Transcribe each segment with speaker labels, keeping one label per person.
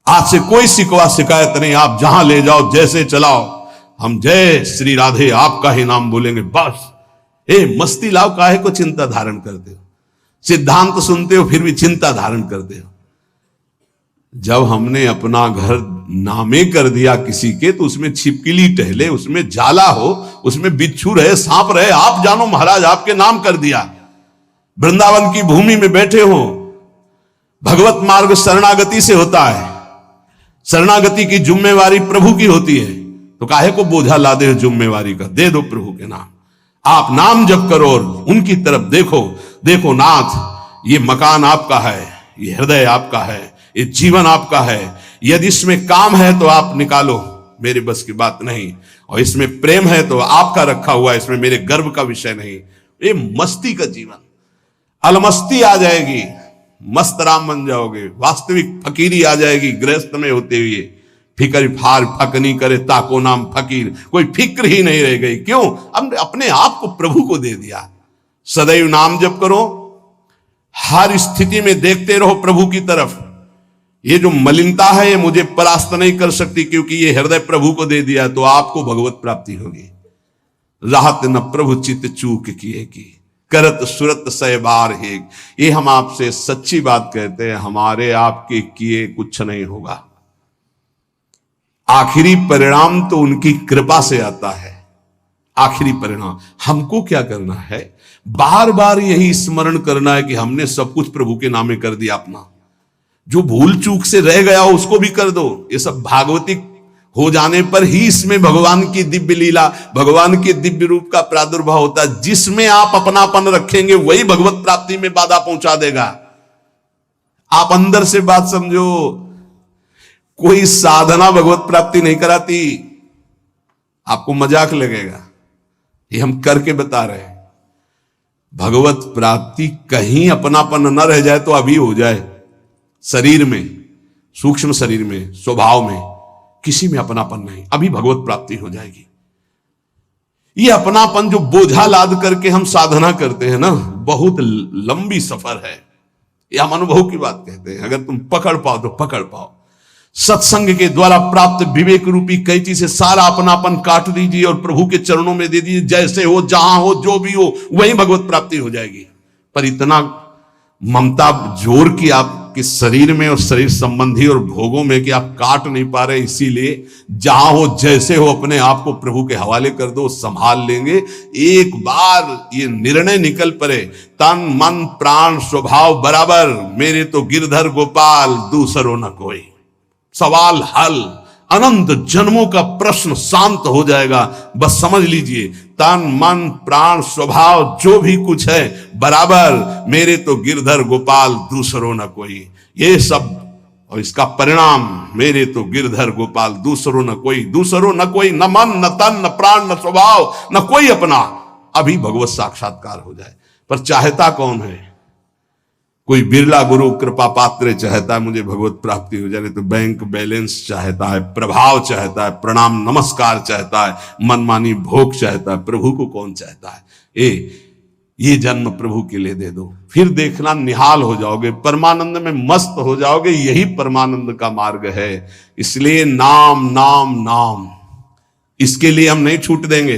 Speaker 1: आज से कोई शिकवा शिकायत नहीं, आप जहां ले जाओ जैसे चलाओ, हम जय श्री राधे आपका ही नाम बोलेंगे बस। मस्ती लाओ, काहे को चिंता धारण करते हो? सिद्धांत सुनते हो फिर भी चिंता धारण करते हो। जब हमने अपना घर नामे कर दिया किसी के, तो उसमें छिपकली टहले, उसमें जाला हो, उसमें बिच्छू रहे, सांप रहे, आप जानो महाराज, आपके नाम कर दिया। वृंदावन की भूमि में बैठे हो, भगवत मार्ग शरणागति से होता है, शरणागति की जिम्मेवारी प्रभु की होती है, तो काहे को बोझा ला दे जिम्मेवारी का? दे दो प्रभु के नाम, आप नाम जप करो और उनकी तरफ देखो। देखो नाथ, ये मकान आपका है, ये हृदय आपका है, ये जीवन आपका है, यदि इसमें काम है तो आप निकालो, मेरे बस की बात नहीं, और इसमें प्रेम है तो आपका रखा हुआ है, इसमें मेरे गर्व का विषय नहीं। ये मस्ती का जीवन, अलमस्ती आ जाएगी, मस्त राम बन जाओगे, वास्तविक फकीरी आ जाएगी गृहस्थ में होते हुए। फिक्र फार फकनी करे ताको नाम फकीर, कोई फिक्र ही नहीं रह गई। क्यों? हमने अपने आप को प्रभु को दे दिया। सदैव नाम जप करो, हर स्थिति में देखते रहो प्रभु की तरफ। ये जो मलिनता है ये मुझे परास्त नहीं कर सकती, क्योंकि ये हृदय प्रभु को दे दिया, तो आपको भगवत प्राप्ति होगी। राहत न प्रभु चित चूक किए की, करत सुरत सय बार है। ये हम आपसे सच्ची बात कहते हैं, हमारे आपके किए कुछ नहीं होगा। आखिरी परिणाम तो उनकी कृपा से आता है। आखिरी परिणाम हमको क्या करना है? बार बार यही स्मरण करना है कि हमने सब कुछ प्रभु के नामे कर दिया अपना। जो भूल चूक से रह गया हो उसको भी कर दो। ये सब भागवतिक हो जाने पर ही इसमें भगवान की दिव्य लीला, भगवान के दिव्य रूप का प्रादुर्भाव होता है। जिसमें आप अपनापन रखेंगे वही भगवत प्राप्ति में बाधा पहुंचा देगा। आप अंदर से बात समझो, कोई साधना भगवत प्राप्ति नहीं कराती। आपको मजाक लगेगा, ये हम करके बता रहे हैं। भगवत प्राप्ति कहीं अपनापन न रह जाए तो अभी हो जाए। शरीर में, सूक्ष्म शरीर में, स्वभाव में, किसी में अपनापन नहीं, अभी भगवत प्राप्ति हो जाएगी। ये अपनापन जो बोझा लाद करके हम साधना करते हैं ना, बहुत लंबी सफर है। ये हम अनुभव की बात कहते हैं। अगर तुम पकड़ पाओ तो पकड़ पाओ। सत्संग के द्वारा प्राप्त विवेक रूपी कैंची से सारा अपनापन काट दीजिए और प्रभु के चरणों में दे दीजिए। जैसे हो, जहां हो, जो भी हो, वही भगवत प्राप्ति हो जाएगी। पर इतना ममता जोर की आपके शरीर में और शरीर संबंधी और भोगों में कि आप काट नहीं पा रहे। इसीलिए जहां हो, जैसे हो, अपने आप को प्रभु के हवाले कर दो, संभाल लेंगे। एक बार ये निर्णय निकल पड़े, तन मन प्राण स्वभाव बराबर, मेरे तो गिरधर गोपाल दूसरो न कोई। सवाल हल, अनंत जन्मों का प्रश्न शांत हो जाएगा। बस समझ लीजिए, तन मन प्राण स्वभाव जो भी कुछ है बराबर, मेरे तो गिरधर गोपाल दूसरो न कोई। ये सब और इसका परिणाम, मेरे तो गिरधर गोपाल दूसरो न कोई। दूसरो न कोई, न मन न तन न प्राण न स्वभाव न कोई अपना। अभी भगवत साक्षात्कार हो जाए। पर चाहता कौन है? कोई बिरला गुरु कृपा पात्र चाहता है मुझे भगवत प्राप्ति हो जाए, तो बैंक बैलेंस चाहता है, प्रभाव चाहता है, प्रणाम नमस्कार चाहता है, मनमानी भोग चाहता है। प्रभु को कौन चाहता है? ये जन्म प्रभु के लिए दे दो, फिर देखना निहाल हो जाओगे, परमानंद में मस्त हो जाओगे। यही परमानंद का मार्ग है। इसलिए नाम नाम नाम, इसके लिए हम नहीं छूट देंगे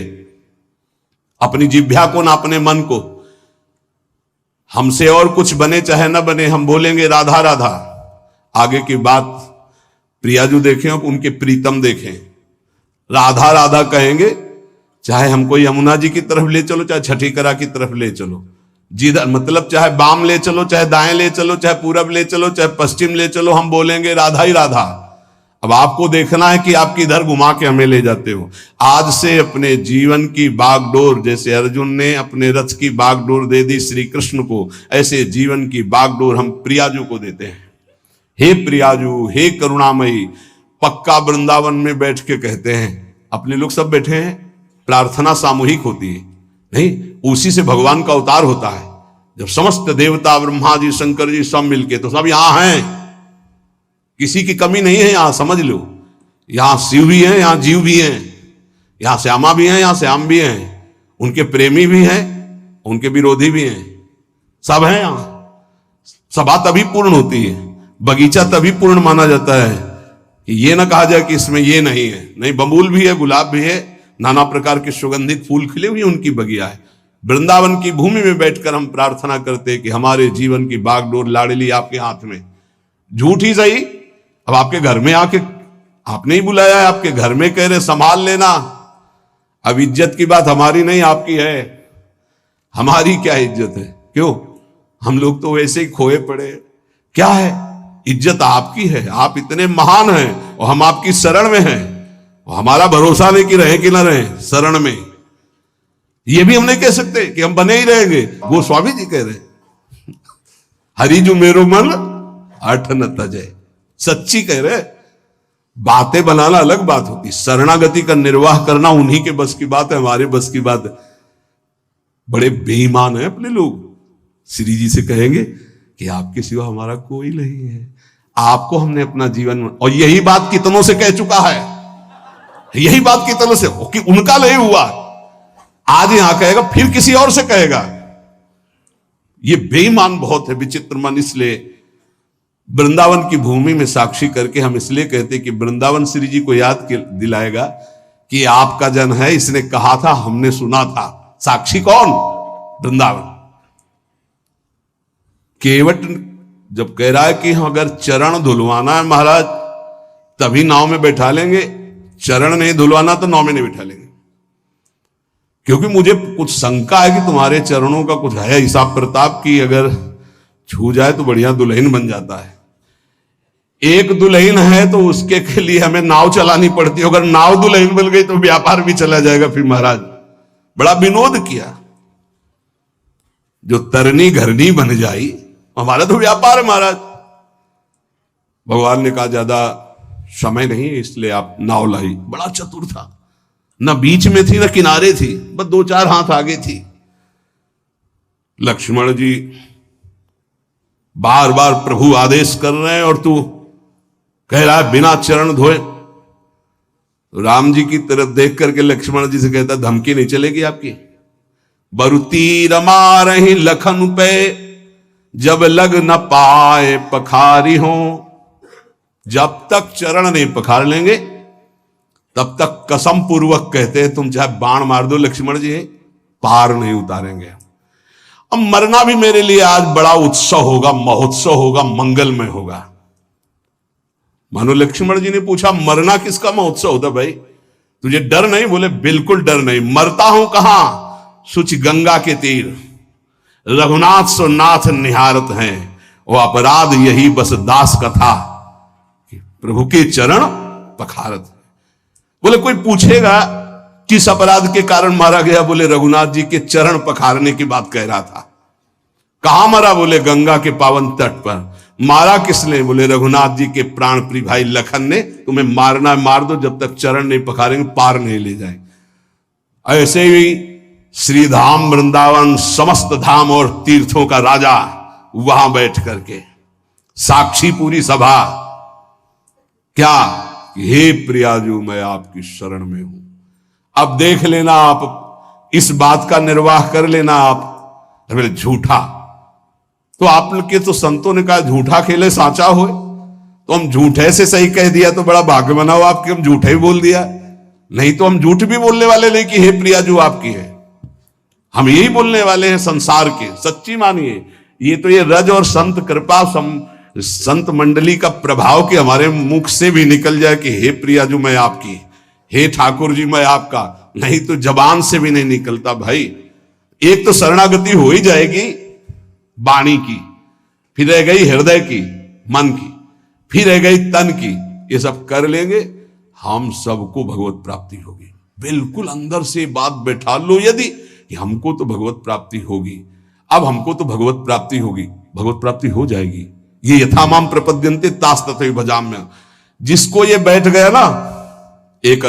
Speaker 1: अपनी जिह्वा को ना अपने मन को। हमसे और कुछ बने चाहे ना बने, हम बोलेंगे राधा राधा। आगे की बात प्रियाजू देखें, उनके प्रीतम देखें, राधा राधा कहेंगे। चाहे हमको यमुना जी की तरफ ले चलो, चाहे छठीकरा की तरफ ले चलो, जिधर मतलब चाहे बाम ले चलो, चाहे दाएं ले चलो, चाहे पूरब ले चलो, चाहे पश्चिम ले चलो, हम बोलेंगे राधा ही राधा। अब आपको देखना है कि आप किधर घुमा के हमें ले जाते हो। आज से अपने जीवन की बागडोर, जैसे अर्जुन ने अपने रथ की बागडोर दे दी श्री कृष्ण को, ऐसे जीवन की बागडोर हम प्रियाजू को देते हैं। हे प्रियाजू, हे करुणामयी। पक्का वृंदावन में बैठ के कहते हैं, अपने लोग सब बैठे हैं, प्रार्थना सामूहिक होती है नहीं, उसी से भगवान का अवतार होता है। जब समस्त देवता, ब्रह्मा जी, शंकर जी सब मिलके, तो सब यहां हैं, किसी की कमी नहीं है यहां, समझ लो। यहां शिव भी हैं, यहां जीव भी हैं, यहां श्यामा भी हैं, यहां श्याम भी हैं, उनके प्रेमी भी हैं, उनके विरोधी भी हैं, सब हैं यहां। सभा तभी पूर्ण होती है, बगीचा तभी पूर्ण माना जाता है कि ये ना कहा जाए कि इसमें ये नहीं है। नहीं, बबूल भी है, गुलाब भी है, नाना प्रकार के सुगंधित फूल खिले हुए उनकी बगिया है। वृंदावन की भूमि में बैठकर हम प्रार्थना करते हैं कि हमारे जीवन की बागडोर लाडली आपके हाथ में। झूठ ही सही, अब आपके घर में आके आपने ही बुलाया है, आपके घर में कह रहे संभाल लेना। अब इज्जत की बात हमारी नहीं आपकी है। हमारी क्या इज्जत है? क्यों? हम लोग तो वैसे ही खोए पड़े। क्या है? इज्जत आपकी है, आप इतने महान हैं और हम आपकी शरण में हैं। हमारा भरोसा नहीं कि रहे कि ना रहे शरण में। ये भी हम नहीं कह सकते कि हम बने ही रहेंगे। गोस्वामी जी कह रहे हरिजु मेरो मन अठ न तजय, सच्ची कह रहे। बातें बनाना अलग बात होती, शरणागति का निर्वाह करना उन्हीं के बस की बात है, हमारे बस की बात है। बड़े बेईमान हैं अपने लोग। श्री जी से कहेंगे कि आपके सिवा हमारा कोई नहीं है, आपको हमने अपना जीवन। और यही बात कितनों से कह चुका है, यही बात कितनों से कि उनका नहीं हुआ, आज यहां कहेगा, फिर किसी और से कहेगा। ये बेईमान बहुत है, विचित्र मन। इसलिए वृंदावन की भूमि में साक्षी करके हम इसलिए कहते कि वृंदावन श्री जी को याद दिलाएगा कि आपका जन है, इसने कहा था, हमने सुना था। साक्षी कौन? वृंदावन। केवट जब कह रहा है कि अगर चरण धुलवाना है महाराज तभी नाव में बैठा लेंगे, चरण नहीं धुलवाना तो नाव में नहीं बैठा लेंगे, क्योंकि मुझे कुछ शंका है कि तुम्हारे चरणों का कुछ है हिसाब प्रताप की, अगर छू जाए तो बढ़िया दुल्हन बन जाता है। एक दुल्हन है तो उसके के लिए हमें नाव चलानी पड़ती है, अगर नाव दुल्हन बन गई तो व्यापार भी चला जाएगा। फिर महाराज बड़ा विनोद किया, जो तरनी घरनी बन जाई, हमारा तो व्यापार है महाराज। भगवान ने कहा ज्यादा समय नहीं है इसलिए आप नाव लाई। बड़ा चतुर था, ना बीच में थी ना किनारे थी, बस 2-4 हाथ आगे थी। लक्ष्मण जी बार बार प्रभु आदेश कर रहे हैं और तू कह रहा है बिना चरण धोए। राम जी की तरफ देख करके लक्ष्मण जी से कहता, धमकी नहीं चलेगी आपकी। बरुती रमा रही लखन पे जब लग न पाए पखारी हो। जब तक चरण नहीं पखार लेंगे तब तक कसम पूर्वक कहते हैं तुम चाहे बाण मार दो लक्ष्मण जी, पार नहीं उतारेंगे। अब मरना भी मेरे लिए आज बड़ा उत्सव होगा, महोत्सव होगा, मंगलमय होगा। मानो लक्ष्मण जी ने पूछा मरना किसका महोत्सव होता भाई, तुझे डर नहीं? बोले बिल्कुल डर नहीं। मरता हूं कहां? सुच गंगा के तीर, रघुनाथ सो नाथ निहारत हैं, वो अपराध यही बस दास कथा कि प्रभु के चरण पखारत। बोले कोई पूछेगा किस अपराध के कारण मारा गया? बोले रघुनाथ जी के चरण पखारने की बात कह रहा था। कहां मरा? बोले गंगा के पावन तट पर। मारा किसने? बोले रघुनाथ जी के प्राण प्रिय भाई लखन ने। तुम्हें मारना मार दो, जब तक चरण नहीं पखारेंगे पार नहीं ले जाएंगे। ऐसे ही श्रीधाम वृंदावन समस्त धाम और तीर्थों का राजा वहां बैठ करके साक्षी पूरी सभा, क्या हे प्रियाजू मैं आपकी शरण में हूं। अब देख लेना आप, इस बात का निर्वाह कर लेना आप। बोले झूठा, तो आप लोग के तो संतों ने कहा झूठा खेले साचा हो, तो हम झूठे से सही कह दिया तो बड़ा भाग्य बनाओ आपके, हम झूठे ही बोल दिया। नहीं तो हम झूठ भी बोलने वाले नहीं कि हे प्रियाजू आपकी है, हम यही बोलने वाले हैं संसार के। सच्ची मानिए, ये तो ये रज और संत कृपा संत मंडली का प्रभाव कि हमारे मुख से भी निकल जाए कि हे प्रियाजू मैं आपकी, हे ठाकुर जी मैं आपका, नहीं तो जबान से भी नहीं निकलता भाई। एक तो शरणागति हो ही जाएगी वाणी की, फिर रह गई हृदय की, मन की, फिर रह गई तन की। ये सब कर लेंगे हम सबको भगवत प्राप्ति होगी। बिल्कुल अंदर से बात बैठा लो यदि कि हमको तो भगवत प्राप्ति होगी, अब हमको तो भगवत प्राप्ति होगी, भगवत प्राप्ति हो जाएगी। ये यथामाम प्रपद्यन्ते तास तथैव भजाम्यहम्। जिसको ये बैठ गया ना, एक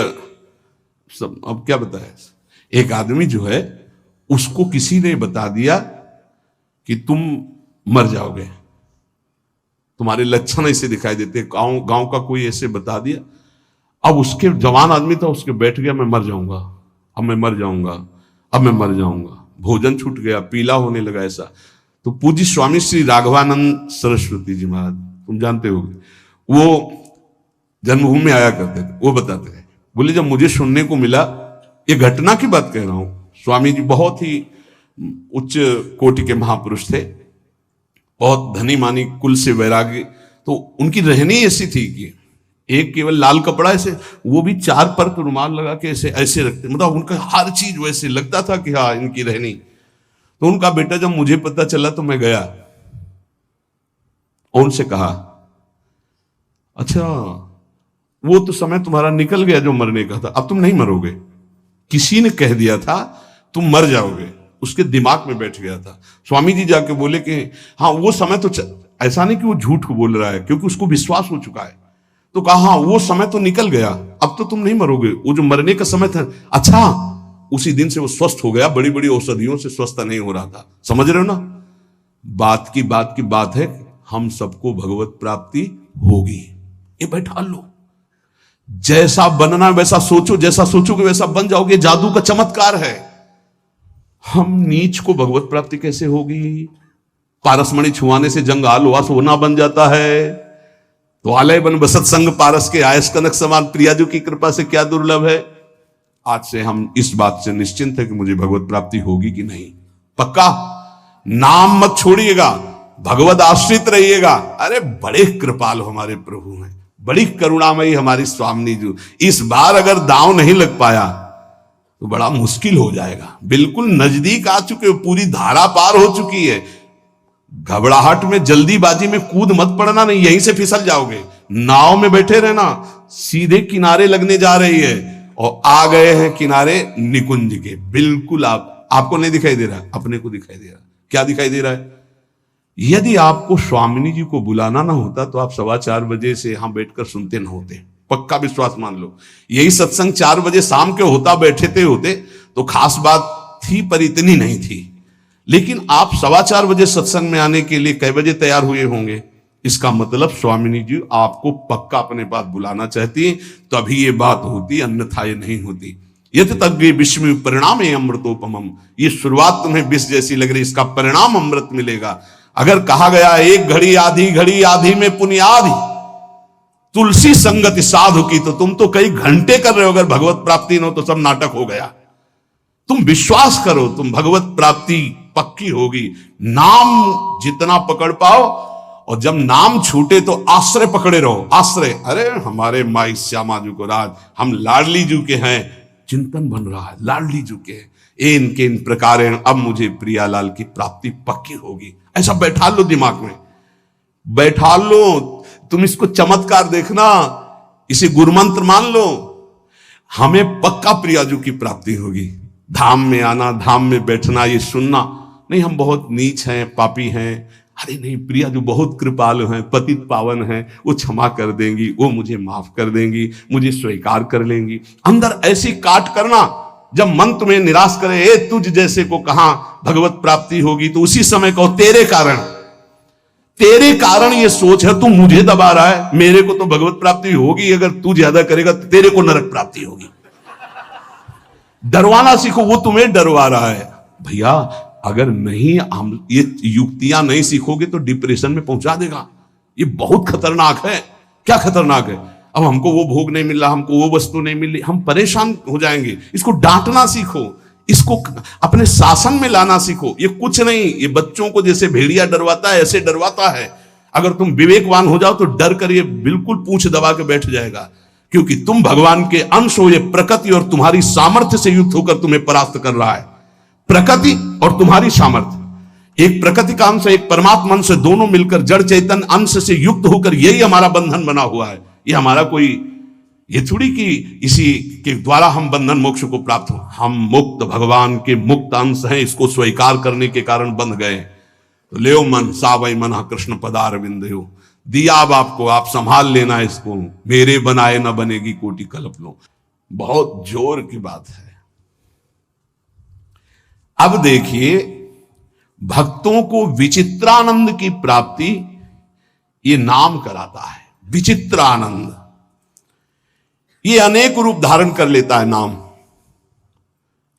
Speaker 1: सब अब क्या बताया, एक आदमी जो है उसको किसी ने बता दिया कि तुम मर जाओगे, तुम्हारे लक्षण ऐसे दिखाई देते, गांव का कोई ऐसे बता दिया। अब उसके जवान आदमी था, उसके बैठ गया मैं मर जाऊंगा, अब मैं मर जाऊंगा, अब मैं मर जाऊंगा। भोजन छूट गया, पीला होने लगा ऐसा। तो पूज्य स्वामी श्री राघवानंद सरस्वती जी महाराज, तुम जानते होगे, वो जन्मभूमि में आया करते थे। वो बताते थे, बोले जब मुझे सुनने को मिला, ये घटना की बात कह रहा हूं, स्वामी जी बहुत ही उच्च कोटि के महापुरुष थे, बहुत धनी मानी कुल से वैरागी, तो उनकी रहनी ऐसी थी कि एक केवल लाल कपड़ा ऐसे, वो भी 4 परत रुमाल लगा के ऐसे ऐसे रखते, मतलब उनका हर चीज वैसे लगता था कि हाँ इनकी रहनी। तो उनका बेटा जब मुझे पता चला तो मैं गया और उनसे कहा, अच्छा वो तो समय तुम्हारा निकल गया जो मरने का था, अब तुम नहीं मरोगे, किसी ने कह दिया था तुम मर जाओगे, उसके दिमाग में बैठ गया था। स्वामी जी जाके बोले कि हाँ वो समय तो ऐसा नहीं कि वो झूठ को बोल रहा है, क्योंकि उसको विश्वास हो चुका है, तो कहा हाँ वो समय तो निकल गया, अब तो तुम नहीं मरोगे, वो जो मरने का समय था। अच्छा, उसी दिन से वो स्वस्थ हो गया, बड़ी बड़ी औषधियों से स्वस्थ नहीं हो रहा था। समझ रहे हो ना, बात की बात है, हम सबको भगवत प्राप्ति होगी, ये बैठा लो। जैसा बनना वैसा सोचो, जैसा सोचोगे वैसा बन जाओगे, जादू का चमत्कार है। हम नीच को भगवत प्राप्ति कैसे होगी? पारसमणि छुआने से जंगाल हुआ सोना बन जाता है, तो आलय बन बसत संग पारस के आयस कनक समान, प्रियाजू की कृपा से क्या दुर्लभ है। आज से हम इस बात से निश्चिंत है कि मुझे भगवत प्राप्ति होगी कि नहीं। पक्का नाम मत छोड़िएगा, भगवत आश्रित रहिएगा। अरे बड़े कृपालु हमारे प्रभु हैं, बड़ी करुणामयी हमारी स्वामी जी। इस बार अगर दांव नहीं लग पाया तो बड़ा मुश्किल हो जाएगा। बिल्कुल नजदीक आ चुके हो, पूरी धारा पार हो चुकी है। घबराहट में जल्दीबाजी में कूद मत पड़ना, नहीं यहीं से फिसल जाओगे। नाव में बैठे रहना, सीधे किनारे लगने जा रही है और आ गए हैं किनारे निकुंज के। बिल्कुल आपको नहीं दिखाई दे रहा, अपने को दिखाई दे रहा। क्या दिखाई दे रहा है? यदि आपको स्वामिनी जी को बुलाना ना होता तो आप 4:15 बजे से यहां बैठकर सुनते ना होते। पक्का विश्वास मान लो, यही सत्संग 4 बजे शाम के होता, बैठे होते तो खास बात थी, पर इतनी नहीं थी। लेकिन आप 4:15 बजे सत्संग में आने के लिए कै बजे तैयार हुए होंगे? इसका मतलब स्वामिनी जी आपको पक्का अपने पास बुलाना चाहती, तभी ये बात होती, अन्यथा ये नहीं होती। यत तज्ञ विश्व परिणाम अमृतोपमम, ये शुरुआत तुम्हें विष जैसी लग रही, इसका परिणाम अमृत मिलेगा। अगर कहा गया एक घड़ी आधी में पुण्यादि तुलसी संगति साधु की, तो तुम तो कई घंटे कर रहे हो। अगर भगवत प्राप्ति न हो तो सब नाटक हो गया। तुम विश्वास करो, तुम भगवत प्राप्ति पक्की होगी। नाम जितना पकड़ पाओ, और जब नाम छूटे तो आश्रय पकड़े रहो। आश्रय, अरे हमारे माई श्यामा जी को राज, हम लाडली जी के हैं, चिंतन बन रहा है लाडली जी के, इनके इन प्रकार अब मुझे प्रियालाल की प्राप्ति पक्की होगी। ऐसा बैठा लो दिमाग में, बैठा लो। तुम इसको चमत्कार देखना, इसे गुरुमंत्र मान लो। हमें पक्का प्रियाजू की प्राप्ति होगी। धाम में आना, धाम में बैठना, ये सुनना नहीं हम बहुत नीच हैं, पापी हैं। अरे नहीं, प्रियाजू बहुत कृपालु हैं, पतित पावन हैं, वो क्षमा कर देंगी, वो मुझे माफ कर देंगी, मुझे स्वीकार कर लेंगी। अंदर ऐसी काट करना, जब मन तुम्हें निराश करे, ए तुझ जैसे को कहां भगवत प्राप्ति होगी, तो उसी समय कहो तेरे कारण ये सोच है, तू मुझे दबा रहा है, मेरे को तो भगवत प्राप्ति होगी, अगर तू ज्यादा करेगा तो तेरे को नरक प्राप्ति होगी। डरवाना सीखो, वो तुम्हें डरवा रहा है। भैया अगर नहीं हम ये युक्तियां नहीं सीखोगे तो डिप्रेशन में पहुंचा देगा। ये बहुत खतरनाक है। क्या खतरनाक है? अब हमको वो भोग नहीं मिल रहा, हमको वो वस्तु नहीं मिल रही, हम परेशान हो जाएंगे। इसको डांटना सीखो, इसको अपने शासन में लाना सीखो। ये कुछ नहीं, ये बच्चों को जैसे भेड़िया डरवाता है ऐसे डरवाता है। अगर तुम विवेकवान हो जाओ तो डर कर ये बिल्कुल पूंछ दबा के बैठ जाएगा, क्योंकि तुम भगवान के अंश हो। ये प्रकृति और तुम्हारी सामर्थ्य से युक्त होकर तुम्हें परास्त कर रहा है। प्रकृति और तुम्हारी सामर्थ्य, एक प्रकृति का अंश, एक परमात्मा अंश, दोनों मिलकर जड़ चैतन्य अंश से युक्त होकर यही हमारा बंधन बना हुआ है। ये हमारा कोई ये थोड़ी कि इसी के द्वारा हम बंधन मोक्ष को प्राप्त हो। हम मुक्त, भगवान के मुक्त अंश हैं, इसको स्वीकार करने के कारण बंध गए। तो ले मन सावई मन कृष्ण पदार विंदयो, दिया अब आपको, आप संभाल लेना इसको, मेरे बनाए न बनेगी कोटि कल्प लो। बहुत जोर की बात है। अब देखिए, भक्तों को विचित्रानंद की प्राप्ति ये नाम कराता है। विचित्रानंद ये अनेक रूप धारण कर लेता है नाम।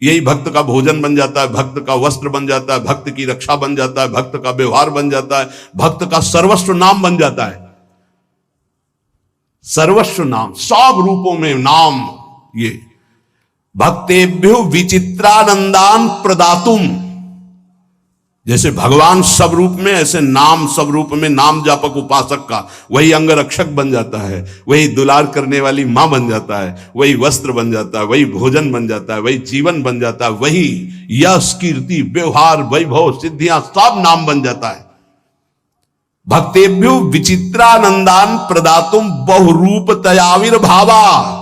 Speaker 1: यही भक्त का भोजन बन जाता है, भक्त का वस्त्र बन जाता है, भक्त की रक्षा बन जाता है, भक्त का व्यवहार बन जाता है, भक्त का सर्वस्व नाम बन जाता है। सर्वस्व नाम, सब रूपों में नाम। ये भक्तेभ्यो विचित्रानंदान प्रदातुम, जैसे भगवान सब रूप में, ऐसे नाम सब रूप में। नाम जापक उपासक का वही अंगरक्षक बन जाता है, वही दुलार करने वाली मां बन जाता है, वही वस्त्र बन जाता है, वही भोजन बन जाता है, वही जीवन बन जाता है, वही यश कीर्ति व्यवहार वैभव सिद्धियां सब नाम बन जाता है। भक्तेभ्यो विचित्रानंदान प्रदातुम बहुरूप तयाविर्भावा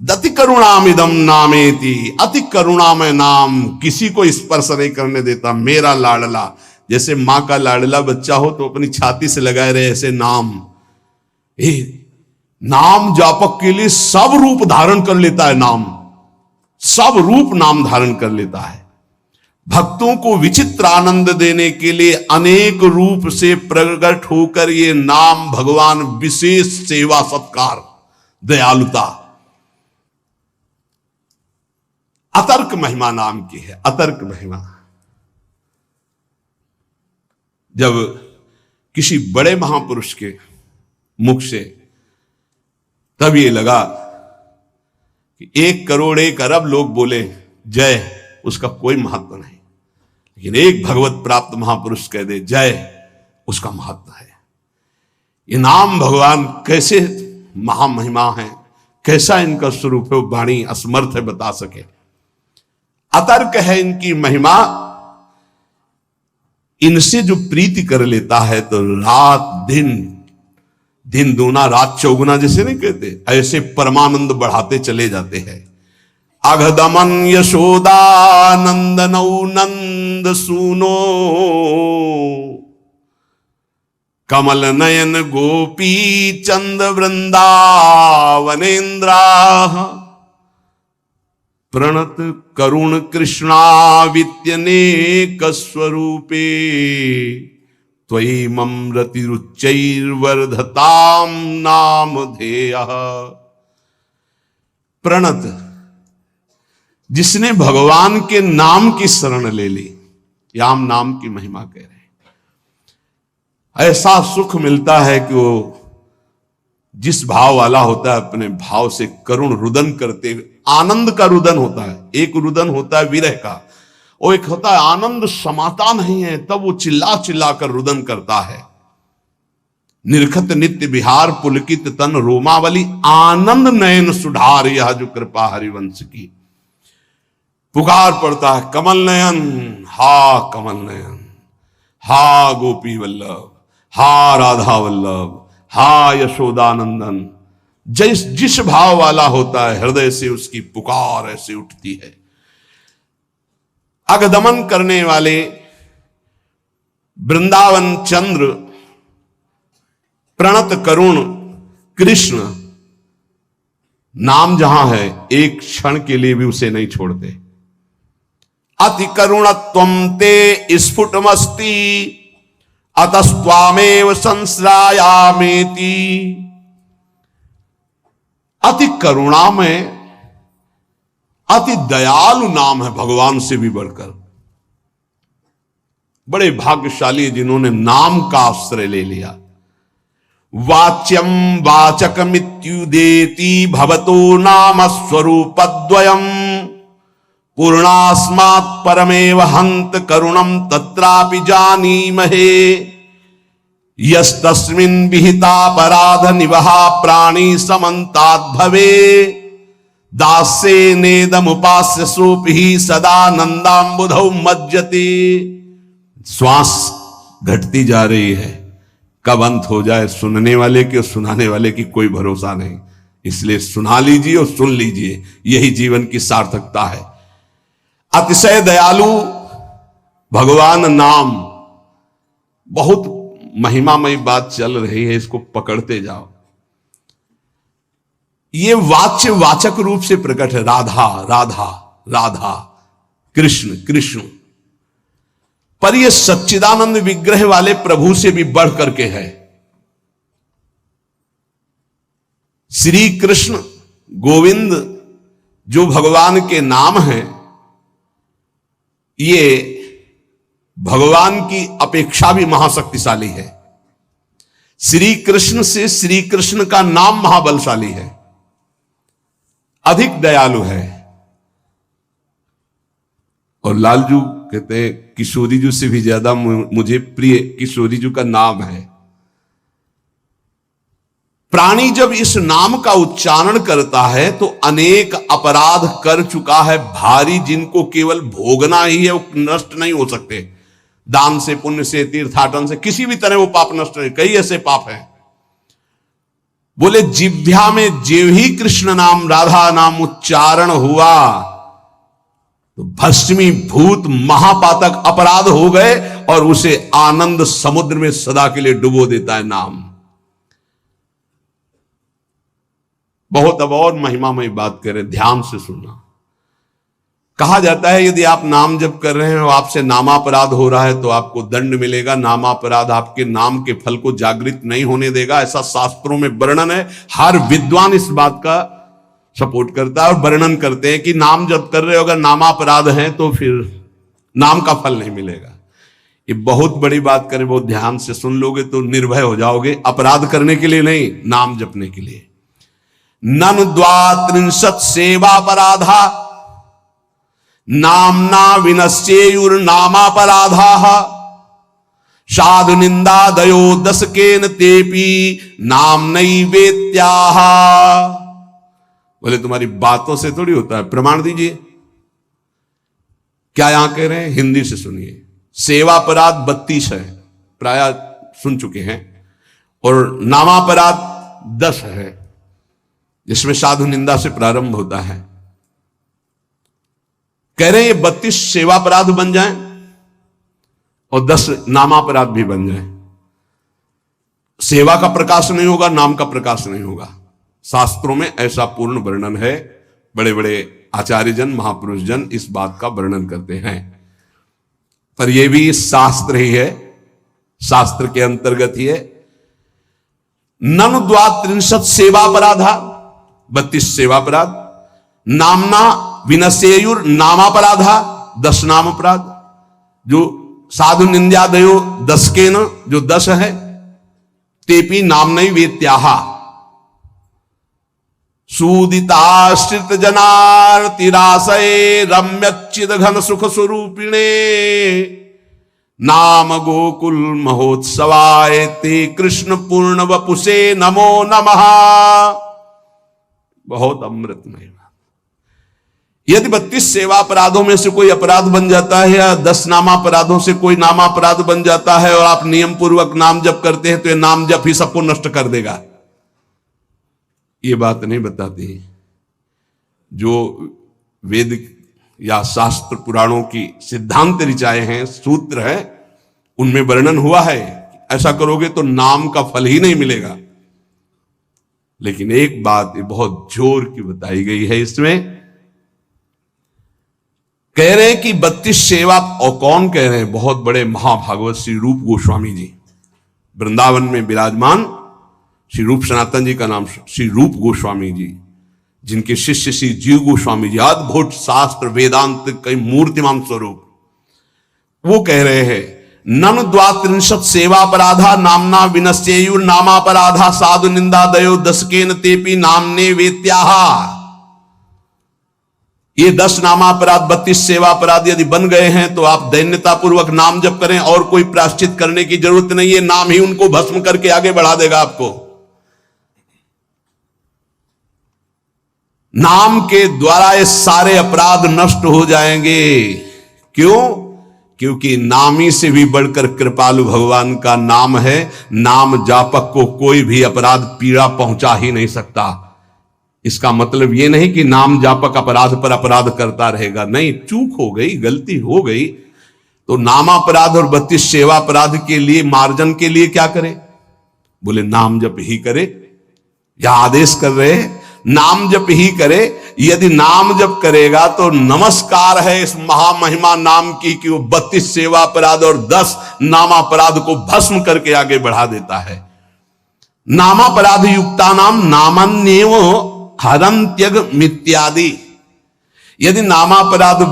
Speaker 1: दति करुणामिदम नामेति, अति करुणामय नाम, किसी को स्पर्श नहीं करने देता, मेरा लाडला। जैसे मां का लाडला बच्चा हो तो अपनी छाती से लगाए रहे, ऐसे नाम। नाम जापक के लिए सब रूप धारण कर लेता है नाम, सब रूप नाम धारण कर लेता है। भक्तों को विचित्र आनंद देने के लिए अनेक रूप से प्रकट होकर ये नाम भगवान विशेष सेवा सत्कार दयालुता अतर्क महिमा नाम की है। अतर्क महिमा, जब किसी बड़े महापुरुष के मुख से तब ये लगा कि 1 करोड़ 1 अरब लोग बोले जय, उसका कोई महत्व नहीं, लेकिन एक भगवत प्राप्त महापुरुष कह दे जय, उसका महत्व है। ये नाम भगवान कैसे महामहिमा है, कैसा इनका स्वरूप है, वाणी असमर्थ है बता सके। अतर्क है इनकी महिमा। इनसे जो प्रीति कर लेता है तो रात दिन, दिन दूना रात चौगुना जैसे नहीं कहते, ऐसे परमानंद बढ़ाते चले जाते हैं। अघदमन यशोदानंदनौ नंद सूनो कमल नयन गोपी चंद वृंदावनेन्द्रा प्रणत करुण कृष्णावित्यनेक स्वरूपे त्वयि ममृतिरुच्चैर्वर्धताम नामधेयः। प्रणत, जिसने भगवान के नाम की शरण ले ली, याम नाम की महिमा कह रहे हैं। ऐसा सुख मिलता है कि वो जिस भाव वाला होता है अपने भाव से करुण रुदन करते, आनंद का रुदन होता है। एक रुदन होता है विरह का, और एक होता है आनंद समाता नहीं है तब वो चिल्ला चिल्ला कर रुदन करता है। निरखत नित्य विहार पुलकित तन रोमावली आनंद नयन सुधार, यह जो कृपा हरिवंश की। पुकार पड़ता है कमल नयन, हा कमल नयन, हा गोपी वल्लभ, हा राधा वल्लभ, हा यशोदानंदन। जिस भाव वाला होता है हृदय से उसकी पुकार ऐसे उठती है। अगदमन करने वाले वृंदावन चंद्र प्रणत करुण कृष्ण, नाम जहां है एक क्षण के लिए भी उसे नहीं छोड़ते। अति करुणत्वं ते स्फुटमस्ति अतस्त्वामेव संश्रायामेति। अति करुणामय, अति दयालु नाम है भगवान से भी बढ़कर। बड़े भाग्यशाली जिन्होंने नाम का आश्रय ले लिया। वाच्यम वाचकमित्युदेति भवतो नाम स्वरूपद्वयम् पूर्णास्मात् परमेव हंत करुणम तत्रापि जानीमहे। यस्तस्मिन् विहितापराध निवहा प्राणी समन्ताद् भवे दास्ये नेदमुपास्य सोपि सदानंदाम्बुधौ मज्जते। श्वास घटती जा रही है, कब अंत हो जाए सुनने वाले के और सुनाने वाले की कोई भरोसा नहीं। इसलिए सुना लीजिए और सुन लीजिए, यही जीवन की सार्थकता है। अतिशय दयालु भगवान नाम, बहुत महिमामयी बात चल रही है, इसको पकड़ते जाओ। ये वाच्य वाचक रूप से प्रकट है। राधा राधा राधा, कृष्ण कृष्ण, पर यह सच्चिदानंद विग्रह वाले प्रभु से भी बढ़ करके है। श्री कृष्ण गोविंद जो भगवान के नाम हैं, ये भगवान की अपेक्षा भी महाशक्तिशाली है। श्री कृष्ण से श्री कृष्ण का नाम महाबलशाली है, अधिक दयालु है। और लालजू कहते हैं किशोरी जी से भी ज्यादा मुझे प्रिय किशोरी जी का नाम है। प्राणी जब इस नाम का उच्चारण करता है तो अनेक अपराध कर चुका है भारी, जिनको केवल भोगना ही है, वो नष्ट नहीं हो सकते। दान से, पुण्य से, तीर्थाटन से, किसी भी तरह वो पाप नष्ट नहीं। कई ऐसे पाप हैं। बोले जिह्वा में जेव ही कृष्ण नाम राधा नाम उच्चारण हुआ तो भस्मी भूत महापातक अपराध हो गए और उसे आनंद समुद्र में सदा के लिए डुबो देता है नाम। बहुत अब और महिमामय बात करें, ध्यान से सुनना। कहा जाता है यदि आप नाम जप कर रहे हैं और आपसे नामापराध हो रहा है तो आपको दंड मिलेगा। नामापराध आपके नाम के फल को जागृत नहीं होने देगा, ऐसा शास्त्रों में वर्णन है। हर विद्वान इस बात का सपोर्ट करता है और वर्णन करते हैं कि नाम जप कर रहे हो अगर नामापराध है तो फिर नाम का फल नहीं मिलेगा। ये बहुत बड़ी बात करें, बहुत ध्यान से सुन लोगे तो निर्भय हो जाओगे। अपराध करने के लिए नहीं, नाम जपने के लिए। ननु द्वात्रिंशत् सेवापराधा नामना विनश्येयुर्नामापराधाः साधु निंदादयो दशकेन तेपि नामनैवेत्याः। बोले तुम्हारी बातों से थोड़ी होता है, प्रमाण दीजिए। क्या यहां कह रहे हैं, हिंदी से सुनिए। सेवापराध 32 है, प्राय सुन चुके हैं, और नामापराध 10 है, जिसमें साधु निंदा से प्रारंभ होता है। कह रहे हैं ये 32 सेवापराध बन जाएं और 10 नामापराध भी बन जाएं। सेवा का प्रकाश नहीं होगा, नाम का प्रकाश नहीं होगा। शास्त्रों में ऐसा पूर्ण वर्णन है। बड़े बड़े आचार्य जन, महापुरुष जन इस बात का वर्णन करते हैं। पर यह भी शास्त्र ही है, शास्त्र के अंतर्गत ही है। ननु द्वात्रिंशत् सेवापराधा, 32 सेवापराध। नामना विनश्येयुर नामापराधा, 10 नाम अपराध। जो साधु निंदादयो 10 के न, जो 10 है। तेपि नामनैवेत्याः सूदिताश्रित जनार्तिराशये रम्यच्चिद घन सुख स्वरूपिणे नाम गोकुल महोत्सवाय ते कृष्ण पूर्ण वपुषे नमो नमः। बहुत अमृतमय। यदि 32 सेवापराधों में से कोई अपराध बन जाता है या 10 नामापराधों से कोई नामापराध बन जाता है और आप नियम पूर्वक नाम जप करते हैं तो यह नाम जप ही सबको नष्ट कर देगा। ये बात नहीं बताती। जो वेद या शास्त्र पुराणों की सिद्धांत ऋचाए हैं, सूत्र हैं, उनमें वर्णन हुआ है ऐसा करोगे तो नाम का फल ही नहीं मिलेगा। लेकिन एक बात बहुत जोर की बताई गई है इसमें। कह रहे हैं कि 32 सेवा, और कौन कह रहे हैं, बहुत बड़े महाभागवत श्री रूप गोस्वामी जी, वृंदावन में विराजमान श्री रूप सनातन जी का नाम श्री रूप गोस्वामी जी, जिनके शिष्य श्री जीव गोस्वामी जी, अद्भुत शास्त्र वेदांत कई मूर्तिमान स्वरूप, वो कह रहे हैं ननु द्वात्रिंशत् सेवापराधा नामना विनश्येयुर नामापराधा साधु निंदादयो दशकेन तेपि नामने वेत्याः। ये 10 नामापराध 32 सेवापराध यदि बन गए हैं तो आप दैन्यता पूर्वक नाम जप करें और कोई प्रायश्चित करने की जरूरत नहीं है। नाम ही उनको भस्म करके आगे बढ़ा देगा आपको। नाम के द्वारा ये सारे अपराध नष्ट हो जाएंगे। क्यों? क्योंकि नामी से भी बढ़कर कृपालु भगवान का नाम है। नाम जापक को कोई भी अपराध पीड़ा पहुंचा ही नहीं सकता। इसका मतलब यह नहीं कि नाम जापक अपराध पर अपराध करता रहेगा। नहीं, चूक हो गई, गलती हो गई तो नामापराध और 32 सेवा अपराध के लिए मार्जन के लिए क्या करे? बोले नाम जप ही करे। या आदेश कर रहे हैं नाम जप ही करे। यदि नाम जप करेगा तो नमस्कार है इस महामहिमा नाम की कि वो 32 सेवा अपराध और 10 नामापराध को भस्म करके आगे बढ़ा देता है। नामापराध युक्ता नाम नामन्येव हरन्त्यग मित्यादि। यदि नामापराध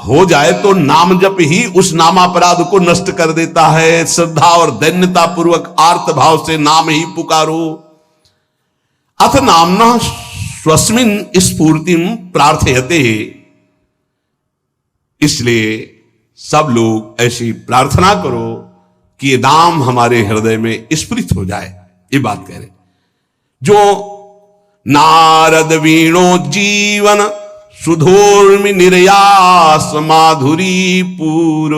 Speaker 1: हो जाए तो नाम जप ही उस नामापराध को नष्ट कर देता है। श्रद्धा और दैन्यता पूर्वक आर्त भाव से नाम ही पुकारो। अथ नामना स्वस्मिन स्फूर्तिम प्रार्थयते। इसलिए सब लोग ऐसी प्रार्थना करो कि ये नाम हमारे हृदय में स्फुरित हो जाए। ये बात कह रहे जो नारद वीणो जीवन सुधोर्मि निर्यास माधुरी पूर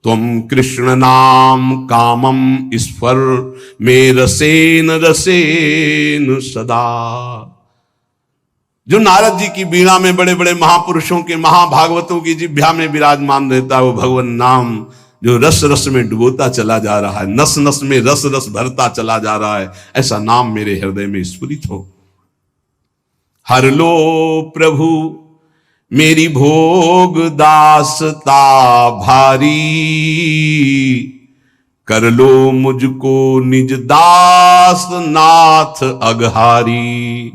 Speaker 1: तुम कृष्ण नाम कामम स्फर में रसेन रसेन सदा। जो नारद जी की वीणा में बड़े बड़े महापुरुषों के महाभागवतों की जिह्वा में विराजमान रहता है वो भगवान नाम जो रस रस में डुबोता चला जा रहा है, नस नस में रस रस भरता चला जा रहा है, ऐसा नाम मेरे हृदय में स्फुरित हो। हर लो प्रभु मेरी भोग दासता भारी कर लो मुझको निज दास नाथ अगहारी।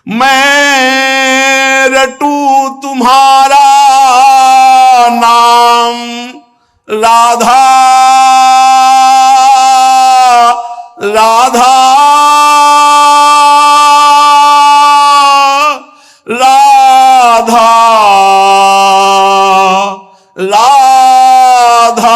Speaker 1: मैं रटू तुम्हारा नाम राधा राधा राधा राधा।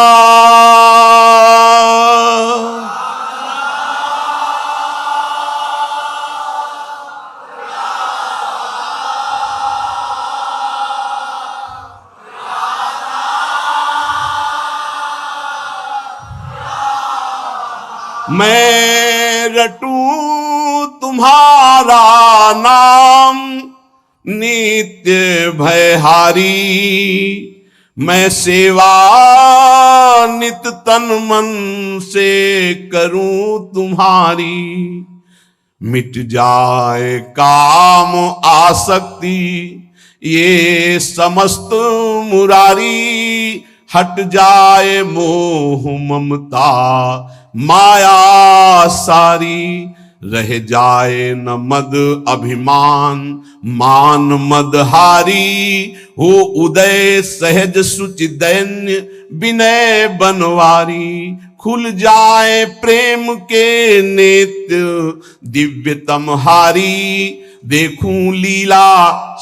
Speaker 1: मैं रटूं तुम्हारा नाम नित्य भयहारी। मैं सेवा नित तन मन से करूं तुम्हारी। मिट जाए काम आसक्ति ये समस्त मुरारी। हट जाए मोह ममता माया सारी। रह जाए न मद अभिमान मान मदहारी। हो उदय सहज सुचि दैन्य विनय बनवारी। खुल जाए प्रेम के नेत्र दिव्यतम हारी। देखूं लीला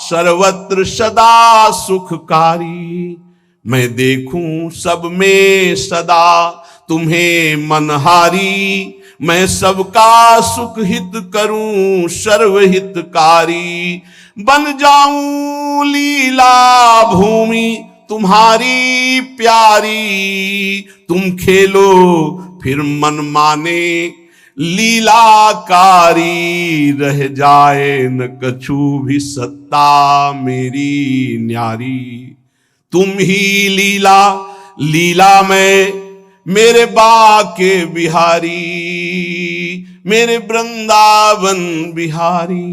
Speaker 1: सर्वत्र सदा सुखकारी। मैं देखूं सब में सदा तुम्हें मनहारी। मैं सबका सुख हित करूं सर्वहितकारी। बन जाऊं लीला भूमि तुम्हारी प्यारी। तुम खेलो फिर मन माने लीलाकारी। रह जाए न कछु भी सत्ता मेरी न्यारी। तुम ही लीला लीला में मेरे बाके बिहारी। मेरे वृंदावन बिहारी।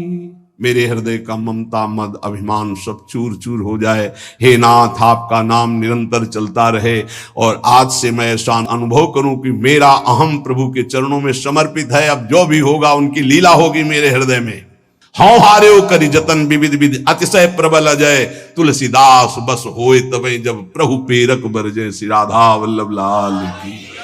Speaker 1: मेरे हृदय का ममता मद अभिमान सब चूर चूर हो जाए। हे नाथ आपका नाम निरंतर चलता रहे। और आज से मैं ऐसा अनुभव करूं कि मेरा अहम प्रभु के चरणों में समर्पित है। अब जो भी होगा उनकी लीला होगी मेरे हृदय में। हौ हार्यो करि जतन विविध विधि अतिशय प्रबल अजय। तुलसीदास बस होए तबे जब प्रभु पेरक बरजे। श्री राधा वल्लभ लाल की।